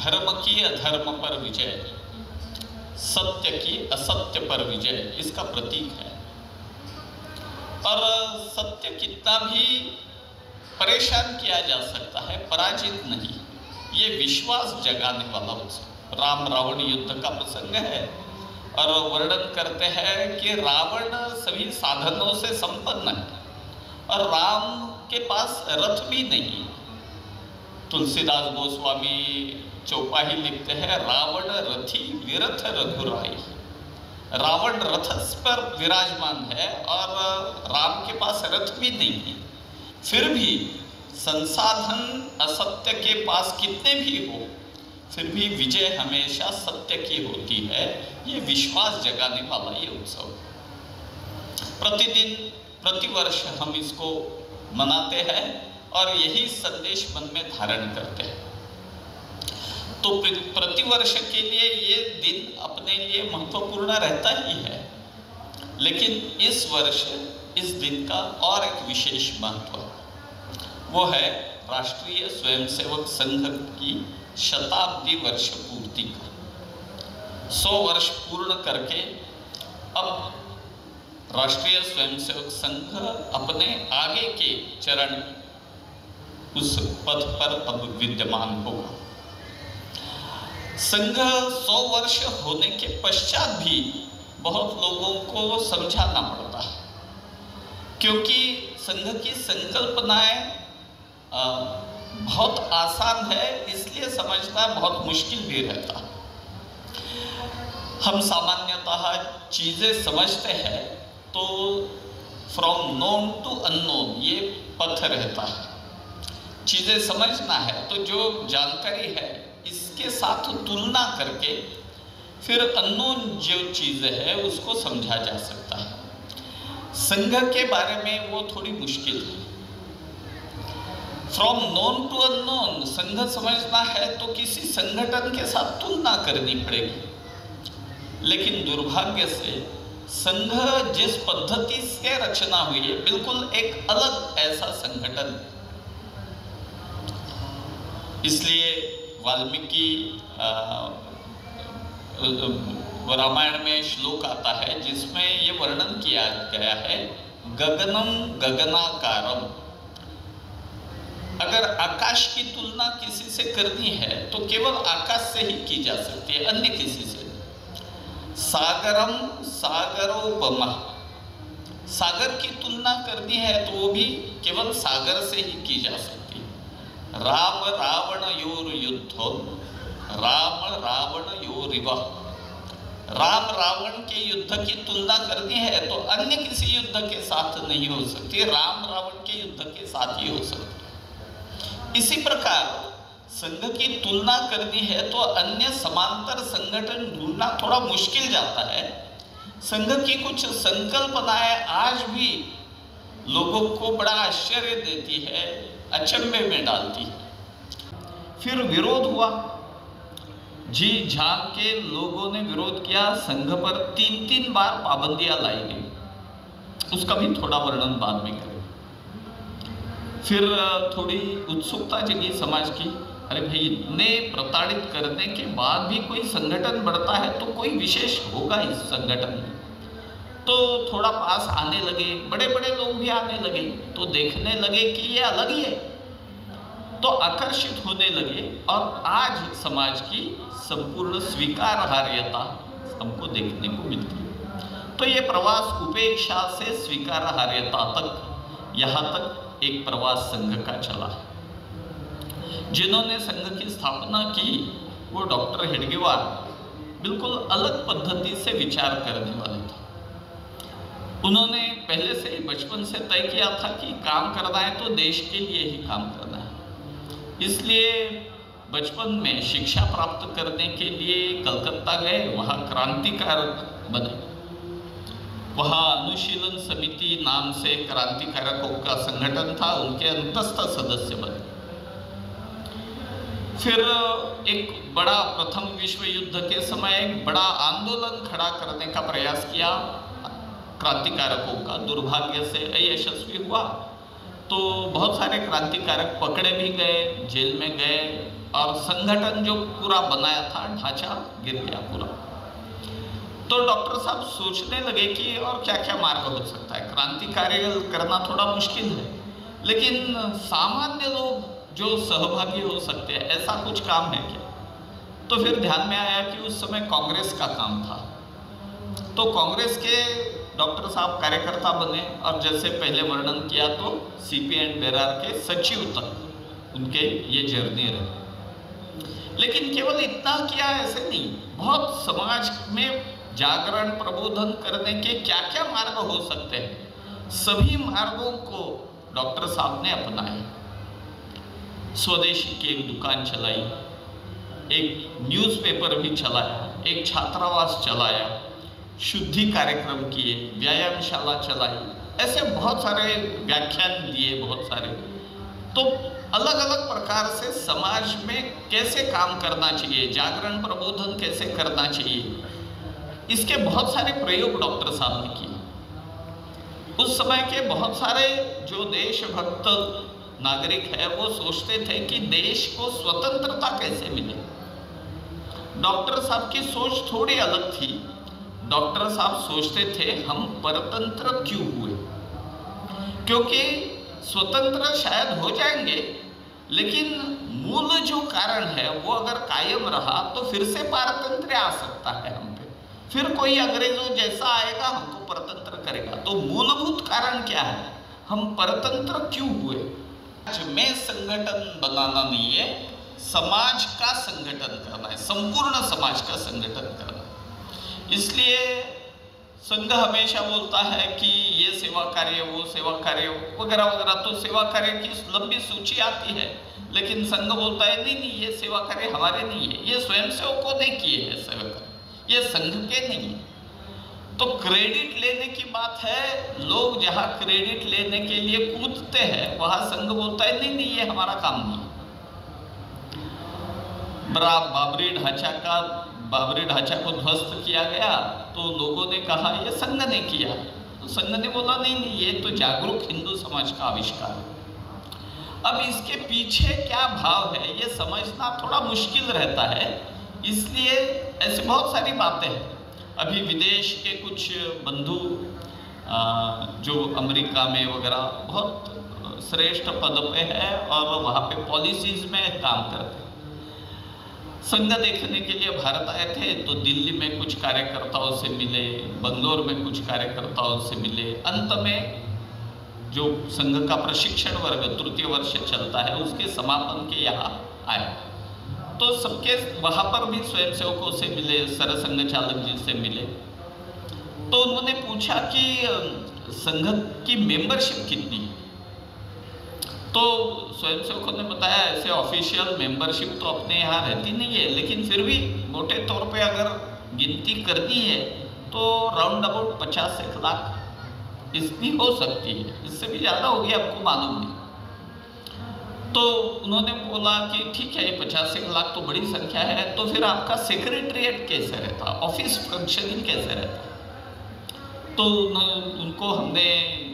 धर्म की अधर्म पर विजय, सत्य की असत्य पर विजय इसका प्रतीक है। और सत्य कितना भी परेशान किया जा सकता है, पराजित नहीं। ये विश्वास जगाने वाला उत्सव राम रावण युद्ध का प्रसंग है। और वर्णन करते हैं कि रावण सभी साधनों से संपन्न है और राम के पास रथ भी नहीं। तुलसीदास गोस्वामी चौपाही लिखते हैं, रावण रथी विरथ रघुराई। रावण रथ पर विराजमान है और राम के पास रथ भी नहीं है। फिर भी संसाधन असत्य के पास कितने भी हो, फिर भी विजय हमेशा सत्य की होती है। ये विश्वास जगाने वाला ये उत्सव प्रतिदिन प्रतिवर्ष हम इसको मनाते हैं और यही संदेश मन में धारण करते हैं। तो प्रतिवर्ष के लिए ये दिन अपने लिए महत्वपूर्ण रहता ही है, लेकिन इस वर्ष इस दिन का और एक विशेष महत्व, वो है राष्ट्रीय स्वयंसेवक संघ की शताब्दी वर्ष पूर्ति का। 100 वर्ष पूर्ण करके अब राष्ट्रीय स्वयंसेवक संघ अपने आगे के चरण उस पथ पर अब विद्यमान होगा। संघ 100 वर्ष होने के पश्चात भी बहुत लोगों को समझाना पड़ता है, क्योंकि संघ की संकल्पनाएं बहुत आसान है, इसलिए समझना बहुत मुश्किल भी रहता है। हम सामान्यतः चीजें समझते हैं तो फ्रॉम नोन टू अननोन ये पथ रहता है। चीजें समझना है तो जो जानकारी है इसके साथ तुलना करके फिर अननोन जो चीजें है उसको समझा जा सकता है। संघ के बारे में वो थोड़ी मुश्किल है। फ्रॉम नोन टू अननोन संघ समझना है तो किसी संगठन के साथ तुलना करनी पड़ेगी, लेकिन दुर्भाग्य से संघ जिस पद्धति से रचना हुई है बिल्कुल एक अलग ऐसा संगठन। इसलिए वाल्मीकि रामायण में श्लोक आता है जिसमें ये वर्णन किया गया है, गगनम गगनाकारम। अगर आकाश की तुलना किसी से करनी है तो केवल आकाश से ही की जा सकती है, अन्य किसी से। सागरम सागरोपमा, सागर की तुलना करनी है तो वो भी केवल सागर से ही की जा सकती है। राम रावण योर युद्धो राम रावण योरिव। राम रावण के युद्ध की तुलना करनी है तो अन्य किसी युद्ध के साथ नहीं हो सकती, राम रावण के युद्ध के साथ ही हो सकती है। इसी प्रकार संघ की तुलना करनी है तो अन्य समांतर संगठन ढूंढना थोड़ा मुश्किल जाता है। संघ की कुछ संकल्पनाएं आज भी लोगों को बड़ा आश्चर्य देती है, अचंभे में डालती है। फिर विरोध हुआ, जी झाम के लोगों ने विरोध किया, संघ पर 3 बार पाबंदियां लाई गई। उसका भी थोड़ा वर्णन बाद में करें। फिर थोड़ी उत्सुकता जगी समाज की, अरे भाई इतने प्रताड़ित करने के बाद भी कोई संगठन बढ़ता है तो कोई विशेष होगा इस संगठन में। तो थोड़ा पास आने लगे, बड़े बड़े लोग भी आने लगे, तो देखने लगे कि ये अलग ही है, तो आकर्षित होने लगे। और आज समाज की संपूर्ण स्वीकार्यता हमको देखने को मिलती है। तो ये प्रवास उपेक्षा से स्वीकार्यता तक, यहाँ तक एक प्रवास संघ का चला है। जिन्होंने संघ की स्थापना की वो डॉक्टर हेडगेवार बिल्कुल अलग पद्धति से विचार करने वाले थे। उन्होंने पहले से ही बचपन से तय किया था कि काम करना है तो देश के लिए ही काम करना है। इसलिए बचपन में शिक्षा प्राप्त करने के लिए कलकत्ता गए, वहाँ क्रांतिकारक बने। वहाँ अनुशीलन समिति नाम से क्रांतिकारकों का संगठन था, उनके अंतस्थ सदस्य बने। फिर एक बड़ा प्रथम विश्व युद्ध के समय एक बड़ा आंदोलन खड़ा करने का प्रयास किया क्रांतिकारकों का, दुर्भाग्य से अयशस्वी हुआ। तो बहुत सारे क्रांतिकारक पकड़े भी गए, जेल में गए, और संगठन जो पूरा बनाया था ढांचा गिर गया पूरा। तो डॉक्टर साहब सोचने लगे कि और क्या क्या मार्ग हो सकता है। क्रांतिकारी करना थोड़ा मुश्किल है, लेकिन सामान्य लोग जो सहभागी हो सकते हैं ऐसा कुछ काम है क्या। तो फिर ध्यान में आया कि उस समय कांग्रेस का काम था, तो कांग्रेस के डॉक्टर साहब कार्यकर्ता बने और जैसे पहले वर्णन किया तो सीपी एंड बेरार के सचिव तक उनके ये जर्नी रही। लेकिन केवल इतना किया ऐसे नहीं, बहुत समाज में जागरण प्रबोधन करने के क्या क्या मार्ग हो सकते हैं, सभी मार्गों को डॉक्टर साहब ने अपनाए। स्वदेशी की एक दुकान चलाई, एक न्यूज़पेपर भी चलाया, एक छात्रावास चलाया, शुद्धि कार्यक्रम किए, व्यायामशाला चलाई, ऐसे बहुत सारे व्याख्यान दिए बहुत सारे। तो अलग अलग प्रकार से समाज में कैसे काम करना चाहिए, जागरण प्रबोधन कैसे करना चाहिए, इसके बहुत सारे प्रयोग डॉक्टर साहब ने किए। उस समय के बहुत सारे जो देशभक्त नागरिक है वो सोचते थे कि देश को स्वतंत्रता कैसे मिले। डॉक्टर साहब की सोच थोड़ी अलग थी। डॉक्टर साहब सोचते थे हम परतंत्र क्यों हुए, क्योंकि स्वतंत्र शायद हो जाएंगे लेकिन मूल जो कारण है वो अगर कायम रहा तो फिर से पारतंत्र आ सकता है हम पे, फिर कोई अंग्रेजों जैसा आएगा हमको परतंत्र करेगा। तो मूलभूत कारण क्या है, हम परतंत्र क्यों हुए। आज में संगठन बनाना नहीं है, समाज का संगठन करना है, संपूर्ण समाज का संगठन करना है। इसलिए संघ हमेशा बोलता है कि ये सेवा कार्य, वो सेवा कार्य वगैरह वगैरह, तो सेवा कार्य की लंबी सूची आती है, लेकिन संघ बोलता है नहीं नहीं ये सेवा कार्य हमारे नहीं है, ये स्वयंसेवकों ने किए हैं सेवा कार्य, ये संघ के नहीं है। तो क्रेडिट लेने की बात है, लोग जहाँ क्रेडिट लेने के लिए कूदते हैं वहाँ संघ बोलता है नहीं नहीं ये हमारा काम नहीं है। बाबरी ढांचा को ध्वस्त किया गया तो लोगों ने कहा ये संघ ने किया, तो संघ ने बोला नहीं नहीं ये तो जागरूक हिंदू समाज का आविष्कार है। अब इसके पीछे क्या भाव है ये समझना थोड़ा मुश्किल रहता है, इसलिए ऐसी बहुत सारी बातें हैं। अभी विदेश के कुछ बंधु जो अमेरिका में वगैरह बहुत श्रेष्ठ पद पे है और वहाँ पे पॉलिसीज में काम करते हैं, संघ देखने के लिए भारत आए थे तो दिल्ली में कुछ कार्यकर्ताओं से मिले, बंगलोर में कुछ कार्यकर्ताओं से मिले, अंत में जो संघ का प्रशिक्षण वर्ग तृतीय वर्ष चलता है उसके समापन के यहाँ आए, तो सबके वहाँ पर भी स्वयंसेवकों से मिले, सरसंघ चालक जी से मिले। तो उन्होंने पूछा कि संघ की मेंबरशिप कितनी है, तो स्वयंसेवकों ने बताया ऐसे ऑफिशियल मेंबरशिप तो अपने यहाँ रहती नहीं है, लेकिन फिर भी मोटे तौर पे अगर गिनती करनी है तो राउंड अबाउट 50 लाख इतनी हो सकती है, इससे भी ज़्यादा होगी आपको मालूम नहीं। तो उन्होंने बोला कि ठीक है 50 लाख तो बड़ी संख्या है, तो फिर आपका सेक्रेटरिएट कैसे रहता, ऑफिस फंक्शनिंग कैसे रहता। तो उनको हमने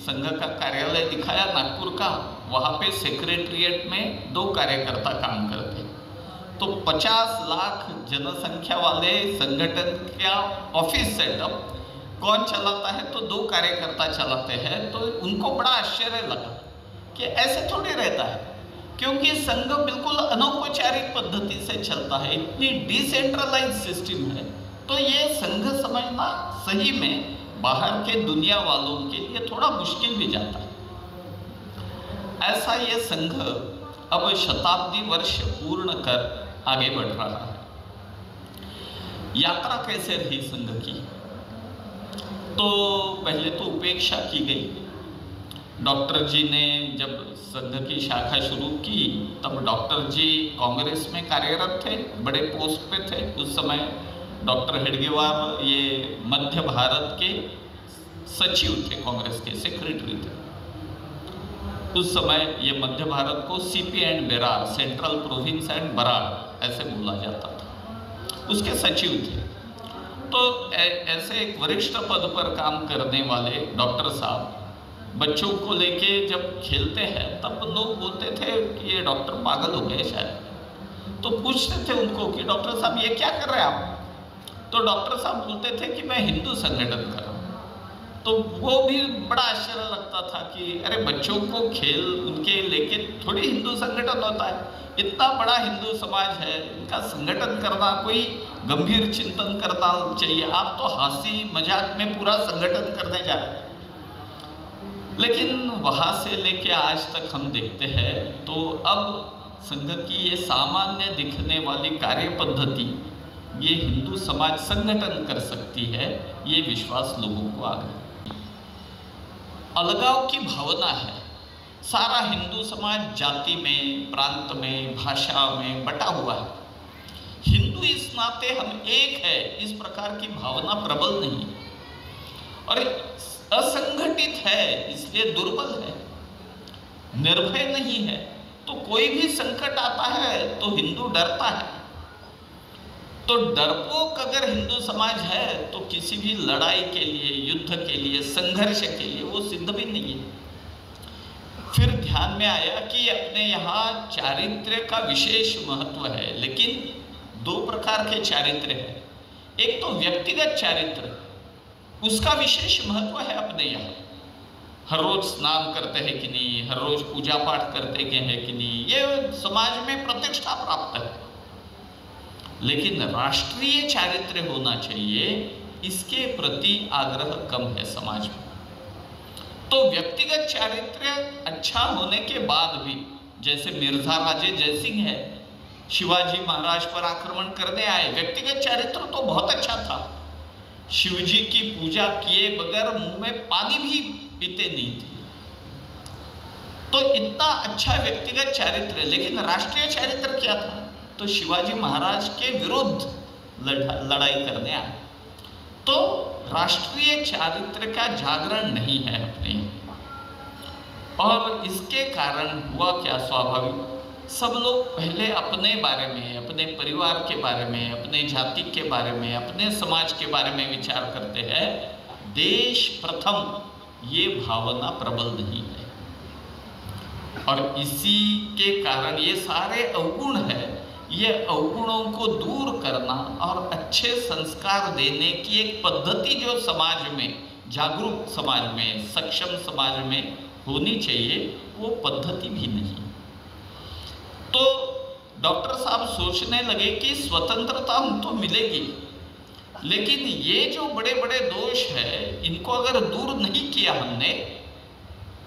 संघ का कार्यालय दिखाया नागपुर का, वहाँ पे सेक्रेटरिएट में 2 कार्यकर्ता काम करते हैं। तो 50 लाख जनसंख्या वाले संगठन का ऑफिस सेटअप कौन चलाता है, तो 2 कार्यकर्ता चलाते हैं। तो उनको बड़ा आश्चर्य लगा कि ऐसे थोड़ी रहता है, क्योंकि संघ बिल्कुल अनौपचारिक पद्धति से चलता है, इतनी डिसेंट्रलाइज सिस्टम है। तो ये संघ समझना सही में बाहर के दुनिया वालों के लिए थोड़ा मुश्किल भी जाता है। ऐसा ये संघ अब शताब्दी वर्ष पूर्ण कर आगे बढ़ रहा है। यात्रा कैसे रही संघ की, तो पहले तो उपेक्षा की गई। डॉक्टर जी ने जब संघ की शाखा शुरू की तब डॉक्टर जी कांग्रेस में कार्यरत थे, बड़े पोस्ट पे थे उस समय। डॉक्टर हेडगेवार ये मध्य भारत के सचिव थे, कांग्रेस के सेक्रेटरी थे उस समय। ये मध्य भारत को CP and Berar, central province and Berar ऐसे बोला जाता था, उसके सचिव थे। तो ऐसे एक वरिष्ठ पद पर काम करने वाले डॉक्टर साहब बच्चों को लेके जब खेलते हैं तब लोग बोलते थे कि ये डॉक्टर पागल हो गए शायद। तो पूछते थे उनको कि डॉक्टर साहब ये क्या कर रहे हैं आप? तो डॉक्टर साहब बोलते थे कि मैं हिंदू संगठन कर रहा हूँ। तो वो भी बड़ा आश्चर्य लगता था कि अरे बच्चों को खेल उनके लेके थोड़ी हिंदू संगठन होता है, इतना बड़ा हिंदू समाज है, इनका संगठन करना कोई गंभीर चिंतन करना चाहिए, आप तो हंसी मजाक में पूरा संगठन करने जा रहे हैं। लेकिन वहाँ से लेके आज तक हम देखते हैं तो अब संघ की ये सामान्य दिखने वाली कार्य पद्धति ये हिंदू समाज संगठन कर सकती है, ये विश्वास लोगों को आ गया। अलगाव की भावना है, सारा हिंदू समाज जाति में, प्रांत में, भाषा में बटा हुआ है। हिंदू इस नाते हम एक है, इस प्रकार की भावना प्रबल नहीं है और असंगठित है, इसलिए दुर्बल है, निर्भय नहीं है। तो कोई भी संकट आता है तो हिंदू डरता है। तो डरपोक अगर हिंदू समाज है तो किसी भी लड़ाई के लिए, युद्ध के लिए, संघर्ष के लिए वो सिद्ध भी नहीं है। फिर ध्यान में आया कि अपने यहाँ चारित्र्य का विशेष महत्व है, लेकिन दो प्रकार के चारित्र्य हैं। एक तो व्यक्तिगत चारित्र्य, उसका विशेष महत्व है अपने यहाँ। हर रोज स्नान करते हैं कि नहीं, हर रोज पूजा पाठ करते हैं कि नहीं, ये समाज में प्रतिष्ठा प्राप्त है। लेकिन राष्ट्रीय चारित्र्य होना चाहिए, इसके प्रति आग्रह कम है समाज में। तो व्यक्तिगत चारित्र्य अच्छा होने के बाद भी, जैसे मिर्जा राजे जयसिंह है, शिवाजी महाराज पर आक्रमण करने आए, व्यक्तिगत चारित्र तो बहुत अच्छा था, शिवजी की पूजा किए बगैर मुंह में पानी भी पीते नहीं थे। तो इतना अच्छा व्यक्तिगत चारित्र, लेकिन राष्ट्रीय चारित्र क्या था? तो शिवाजी महाराज के विरुद्ध लड़ाई करने आए। तो राष्ट्रीय चारित्र का जागरण नहीं है अपने, और इसके कारण हुआ क्या, स्वाभाविक सब लोग पहले अपने बारे में, अपने परिवार के बारे में, अपने जाति के बारे में, अपने समाज के बारे में विचार करते हैं। देश प्रथम ये भावना प्रबल नहीं है, और इसी के कारण ये सारे अवगुण है। ये अवगुणों को दूर करना और अच्छे संस्कार देने की एक पद्धति जो समाज में, जागरूक समाज में, सक्षम समाज में होनी चाहिए, वो पद्धति भी नहीं। तो डॉक्टर साहब सोचने लगे कि स्वतंत्रता हमको मिलेगी, लेकिन ये जो बड़े बड़े दोष है, इनको अगर दूर नहीं किया हमने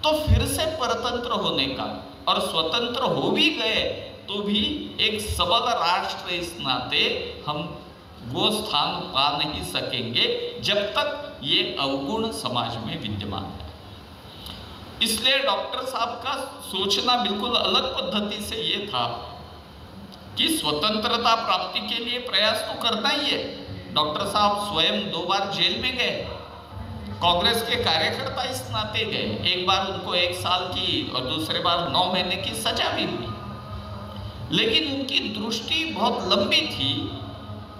तो फिर से परतंत्र होने का, और स्वतंत्र हो भी गए तो भी एक सबल राष्ट्र इस नाते हम वो स्थान पा नहीं सकेंगे जब तक ये अवगुण समाज में विद्यमान है। इसलिए डॉक्टर साहब का सोचना बिल्कुल अलग पद्धति से ये था कि स्वतंत्रता प्राप्ति के लिए प्रयास तो करना ही है। डॉक्टर साहब स्वयं 2 बार जेल में गए, कांग्रेस के कार्यकर्ता इस नाते गए। एक बार उनको 1 साल की और दूसरे बार 9 महीने की सजा भी हुई, लेकिन उनकी दृष्टि बहुत लंबी थी।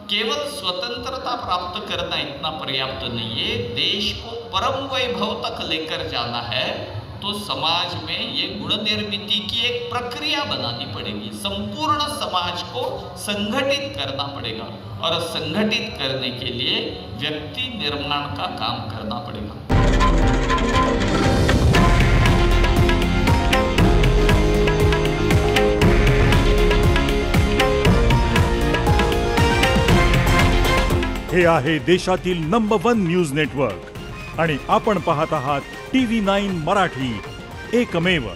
केवल स्वतंत्रता प्राप्त करना इतना पर्याप्त नहीं है, देश को परम वैभव तक लेकर जाना है तो समाज में ये गुण निर्मिति की एक प्रक्रिया बनानी पड़ेगी। संपूर्ण समाज को संगठित करना पड़ेगा, और संगठित करने के लिए व्यक्ति निर्माण का काम करना पड़ेगा। हे आहे देशातील नंबर 1 न्यूज नेटवर्क, आणि आपण पाहत आहात TV9 मराठी, एकमेव।